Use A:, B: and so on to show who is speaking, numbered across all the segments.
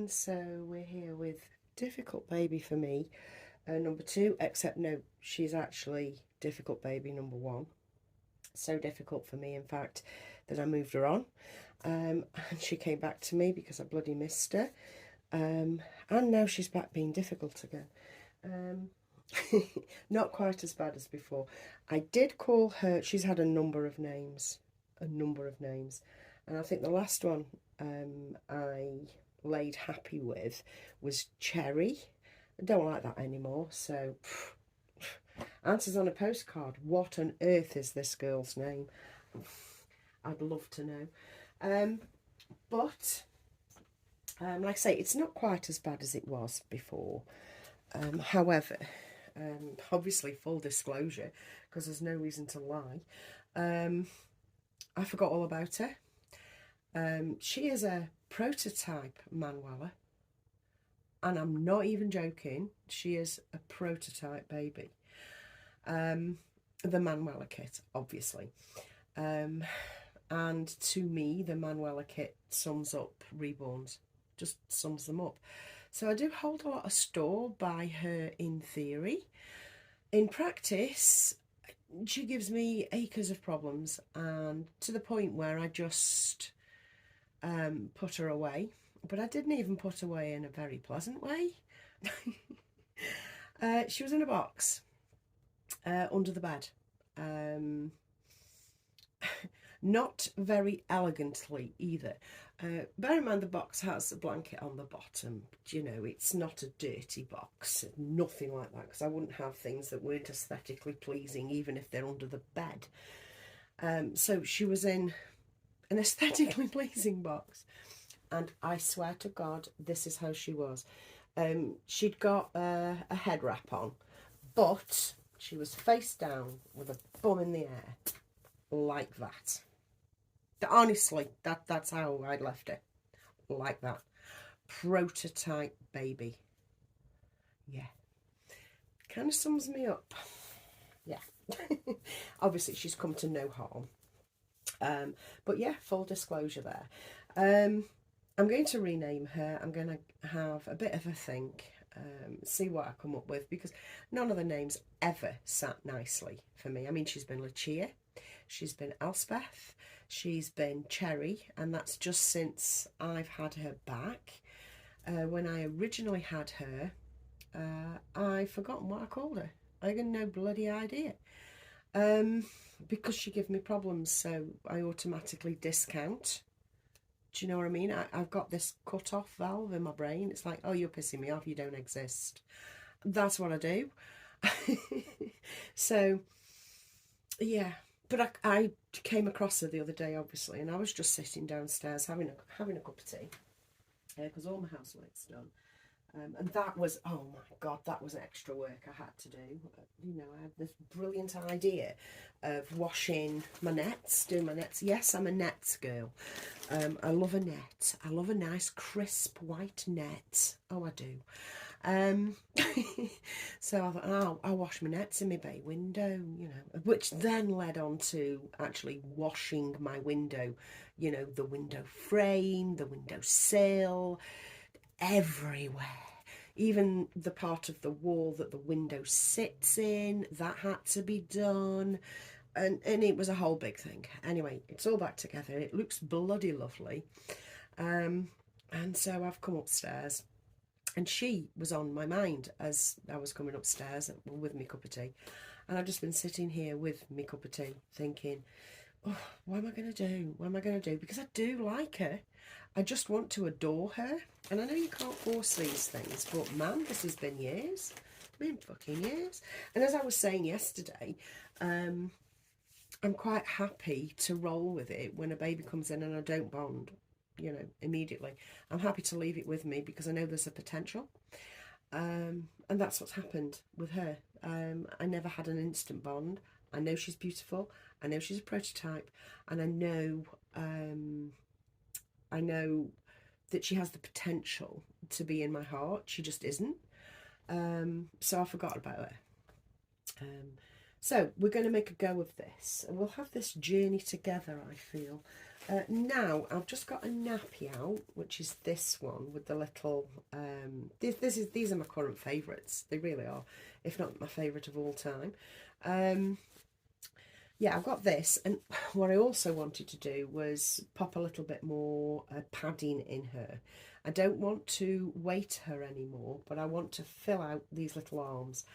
A: everyone, so we're here with difficult baby for me, number 2, except no, she's actually difficult baby number 1. So difficult for me, in fact, that I moved her on, and she came back to me because I bloody missed her, and now she's back being difficult again. Not quite as bad as before. I did call her, she's had a number of names, and I think the last one I laid happy with was Cherry. I don't like that anymore, so answers on a postcard. What on earth is this girl's name? I'd love to know. But like I say, it's not quite as bad as it was before. However, obviously full disclosure, because there's no reason to lie, I forgot all about her. She is a prototype Manuela, and I'm not even joking. She is a prototype baby. The Manuela kit, obviously. And to me, the Manuela kit sums up Reborns, just sums them up. So I do hold a lot of store by her in theory. In practice, she gives me acres of problems, and to the point where I just put her away. But I didn't even put her away in a very pleasant way. She was in a box under the bed. Not very elegantly either. Bear in mind the box has a blanket on the bottom. You know, it's not a dirty box, nothing like that, because I wouldn't have things that weren't aesthetically pleasing even if they're under the bed. So she was in an aesthetically pleasing box, and I swear to God, this is how she was. She'd got a head wrap on, but she was face down with a bum in the air, like that. Honestly, that's how I'd left it, like that. Prototype baby. Yeah, kind of sums me up. Yeah. Obviously, she's come to no harm. But yeah, full disclosure there. I'm going to rename her. I'm going to have a bit of a think, see what I come up with, because none of the names ever sat nicely for me. I mean, she's been Lucia, she's been Elspeth, she's been Cherry, and that's just since I've had her back. When I originally had her, I've forgotten what I called her. I got no bloody idea. Because she gave me problems, so I automatically discount. Do you know what I mean? I've got this cut-off valve in my brain. It's like, oh, you're pissing me off, you don't exist. That's what I do. So, yeah. But I came across her the other day, obviously, and I was just sitting downstairs having a cup of tea, because all my housework's done. And that was, oh my God, that was extra work I had to do. You know, I had this brilliant idea of washing my nets, doing my nets. Yes, I'm a nets girl. I love a net. I love a nice crisp white net. Oh, I do. So I thought, oh, I'll wash my nets in my bay window, you know, which then led on to actually washing my window, you know, the window frame, the window sill, everywhere. Even the part of the wall that the window sits in, that had to be done. And it was a whole big thing. Anyway, it's all back together. It looks bloody lovely. And so I've come upstairs, and she was on my mind as I was coming upstairs with my cup of tea. And I've just been sitting here with my cup of tea thinking, oh, what am I going to do? What am I going to do? Because I do like her. I just want to adore her. And I know you can't force these things, but man, this has been years. Been fucking years. And as I was saying yesterday, I'm quite happy to roll with it when a baby comes in and I don't bond, you know, immediately. I'm happy to leave it with me because I know there's a potential. And that's what's happened with her. I never had an instant bond. I know she's beautiful. I know she's a prototype, and I know that she has the potential to be in my heart. She just isn't. So I forgot about her. So we're going to make a go of this, and we'll have this journey together, I feel. Now I've just got a nappy out, which is this one with the little these are my current favourites. They really are, if not my favourite of all time. Yeah, I've got this, and what I also wanted to do was pop a little bit more padding in her. I don't want to weight her anymore, but I want to fill out these little arms.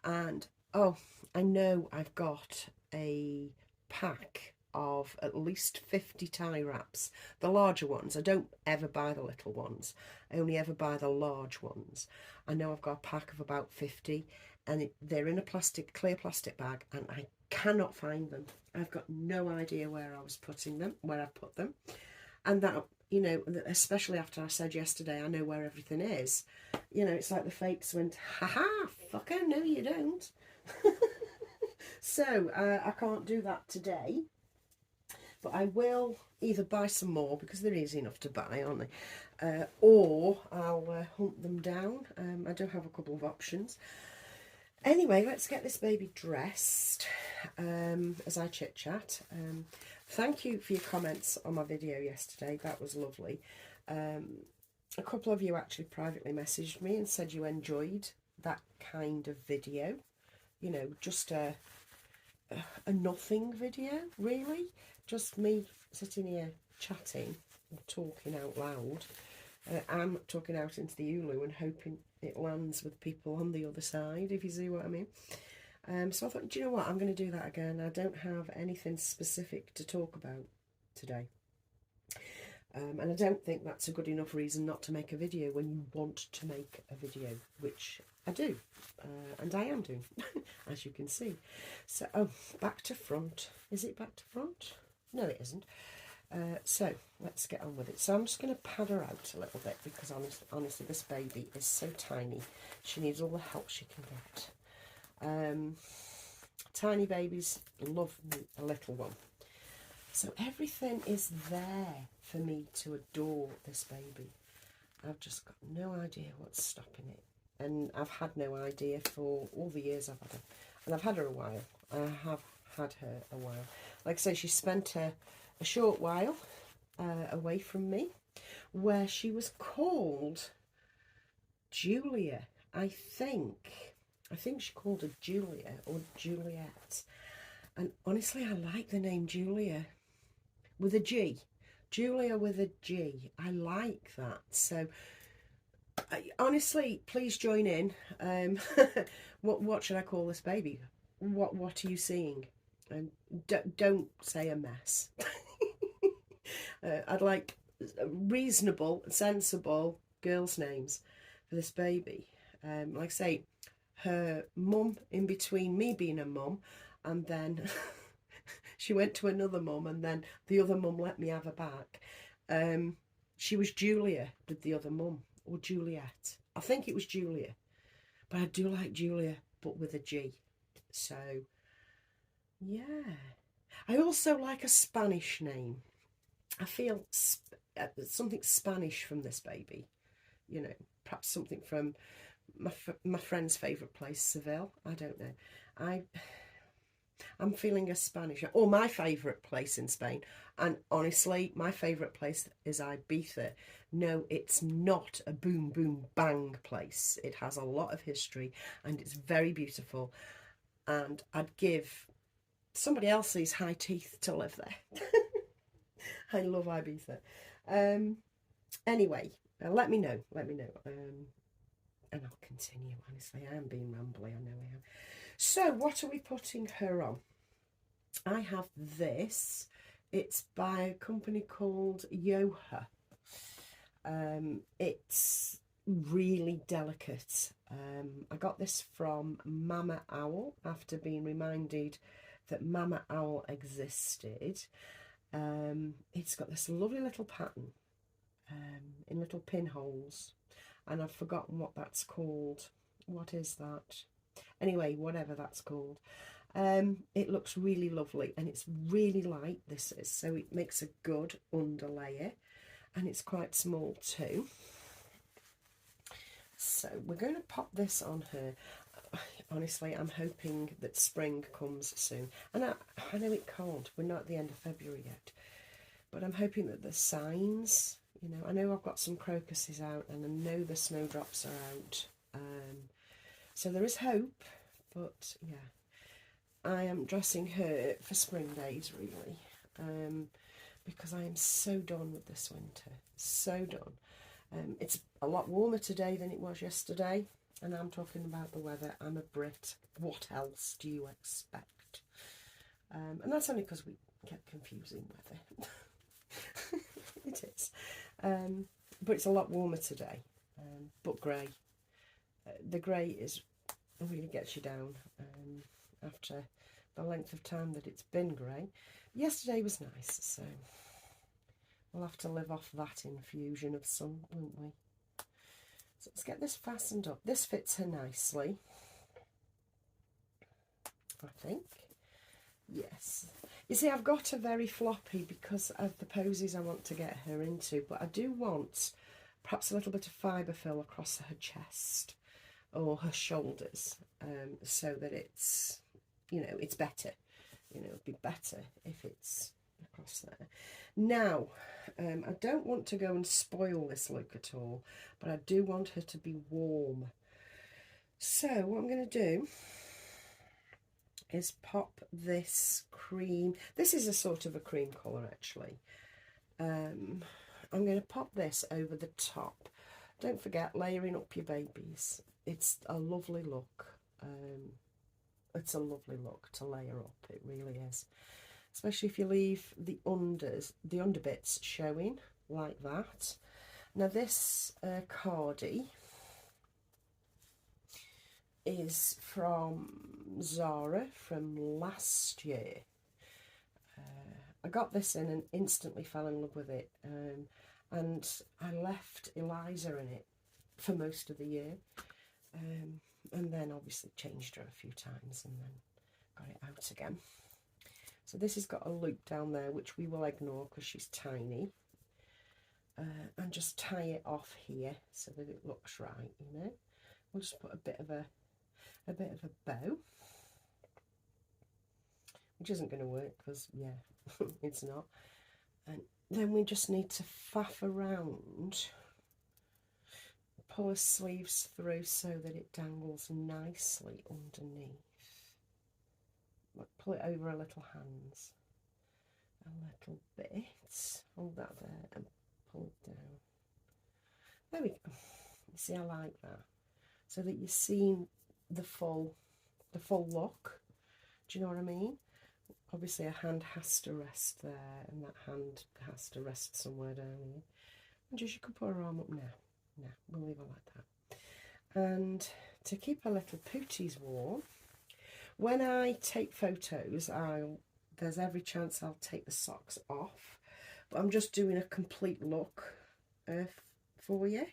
A: And oh, I know I've got a pack of at least 50 tie wraps, the larger ones. I don't ever buy the little ones, I only ever buy the large ones. I know I've got a pack of about 50, and they're in a clear plastic bag, and I cannot find them. I've got no idea where I was putting them, where I put them. And that, you know, especially after I said yesterday, I know where everything is. You know, it's like the fakes went, ha, fucker, no you don't. So I can't do that today, but I will either buy some more, because they're easy enough to buy, aren't they, or I'll hunt them down. I do have a couple of options. Anyway, let's get this baby dressed as I chit chat. Thank you for your comments on my video yesterday, that was lovely. A couple of you actually privately messaged me and said you enjoyed that kind of video, you know, just a nothing video, really, just me sitting here chatting and talking out loud. I'm talking out into the Ulu and hoping it lands with people on the other side, if you see what I mean. So I thought, do you know what, I'm going to do that again. I don't have anything specific to talk about today. And I don't think that's a good enough reason not to make a video when you want to make a video, which I do, and I am doing, as you can see. So, oh, back to front. Is it back to front? No, it isn't. So, let's get on with it. So I'm just going to pad her out a little bit, because honestly, this baby is so tiny. She needs all the help she can get. Tiny babies love a little one. So everything is there for me to adore this baby. I've just got no idea what's stopping it. And I've had no idea for all the years I've had her. And I've had her a while. I have had her a while. Like I say, she spent a short while away from me, where she was called Julia, I think. I think she called her Julia or Juliet. And honestly, I like the name Julia with a G. Julia with a G. I like that. So, honestly, please join in. What should I call this baby? What are you seeing? And don't say a mess. I'd like reasonable, sensible girls' names for this baby. Like I say, her mum in between me being a mum, and then she went to another mum, and then the other mum let me have her back. She was Julia with the other mum, or Juliet. I think it was Julia, but I do like Julia, but with a G. So, yeah. I also like a Spanish name. I feel something Spanish from this baby. You know, perhaps something from my friend's favourite place, Seville. I don't know. I'm feeling a Spanish, or my favourite place in Spain. And honestly, my favourite place is Ibiza. No, it's not a boom, boom, bang place. It has a lot of history, and it's very beautiful. And I'd give somebody else's high teeth to live there. I love Ibiza. Anyway, let me know. And I'll continue. Honestly, I am being rambly. I know I am. So, what are we putting her on? I have this. It's by a company called Yoha. It's really delicate. I got this from Mama Owl after being reminded that Mama Owl existed. It's got this lovely little pattern in little pinholes, and I've forgotten what that's called. What is that? Anyway, whatever that's called. It looks really lovely, and it's really light, this is, so it makes a good underlayer, and it's quite small too. So we're going to pop this on her. honestly, I'm hoping that spring comes soon. And I know it can't. We're not at the end of February yet. But I'm hoping that the signs, you know, I know I've got some crocuses out and I know the snowdrops are out. So there is hope, but yeah, I am dressing her for spring days really, because I am so done with this winter, so done. It's a lot warmer today than it was yesterday, and I'm talking about the weather. I'm a Brit. What else do you expect? And that's only because we kept confusing weather. It is. But it's a lot warmer today, but grey. The grey is really gets you down after the length of time that it's been grey. Yesterday was nice, so we'll have to live off that infusion of sun, won't we? So let's get this fastened up. This fits her nicely, I think. Yes. You see, I've got her very floppy because of the poses I want to get her into, but I do want perhaps a little bit of fibre fill across her chest or her shoulders, so that it's, you know, it's better. You know, it'd be better if it's across there. Now, I don't want to go and spoil this look at all, but I do want her to be warm. So what I'm going to do is pop this cream. This is a sort of a cream colour actually. I'm going to pop this over the top. Don't forget, layering up your babies. It's a lovely look. It's a lovely look to layer up. It really is. Especially if you leave the underbits showing like that. Now this cardie is from Zara from last year. I got this in and instantly fell in love with it, and I left Eliza in it for most of the year, and then obviously changed her a few times and then got it out again. So this has got a loop down there which we will ignore because she's tiny, and just tie it off here so that it looks right. You know, we'll just put a bit of a bow, which isn't going to work because, yeah, it's not. And then we just need to faff around, pull her sleeves through so that it dangles nicely underneath. Pull it over her little hands a little bit, hold that there and pull it down. There we go. You see, I like that, so that you're seeing the full look. Do you know what I mean? Obviously a hand has to rest there, and that hand has to rest somewhere down here. And just, you could put her arm up now. No, we'll leave her like that. And to keep her little pooties warm, when I take photos, there's every chance I'll take the socks off, but I'm just doing a complete look for you.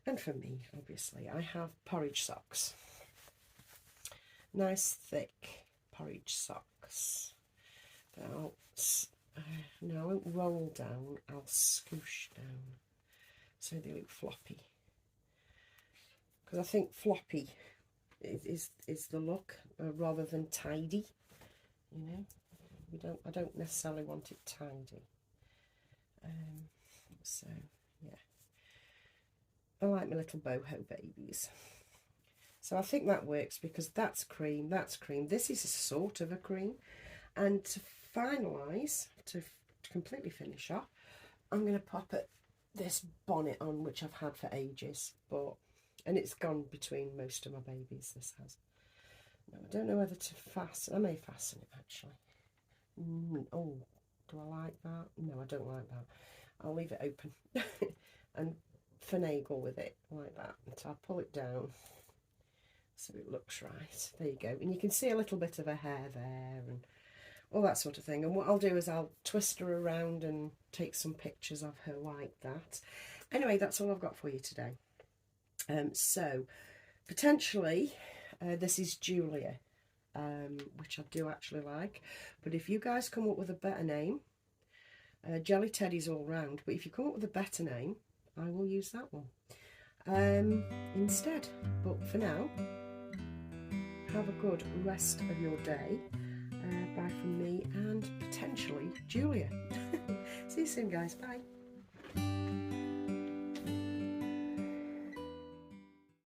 A: And for me, obviously, I have porridge socks. Nice thick porridge socks. No, I won't roll down, I'll scoosh down so they look floppy. Because I think floppy is the look, rather than tidy. You know, I don't necessarily want it tidy. So yeah, I like my little boho babies. So I think that works because that's cream, that's cream. This is a sort of a cream. And to finalise, to completely finish off, I'm going to pop this bonnet on, which I've had for ages, and it's gone between most of my babies, this has. Now, I don't know whether to fasten. I may fasten it actually. Oh, do I like that? No, I don't like that. I'll leave it open and finagle with it like that. So I'll pull it down so it looks right. There you go. And you can see a little bit of her hair there and all that sort of thing. And what I'll do is I'll twist her around and take some pictures of her like that. Anyway, that's all I've got for you today. So potentially this is Julia, which I do actually like. But if you guys come up with a better name, Jelly Teddy's all round. But if you come up with a better name, I will use that one instead. But for now, have a good rest of your day. Bye from me and potentially Julia. See you soon, guys. Bye.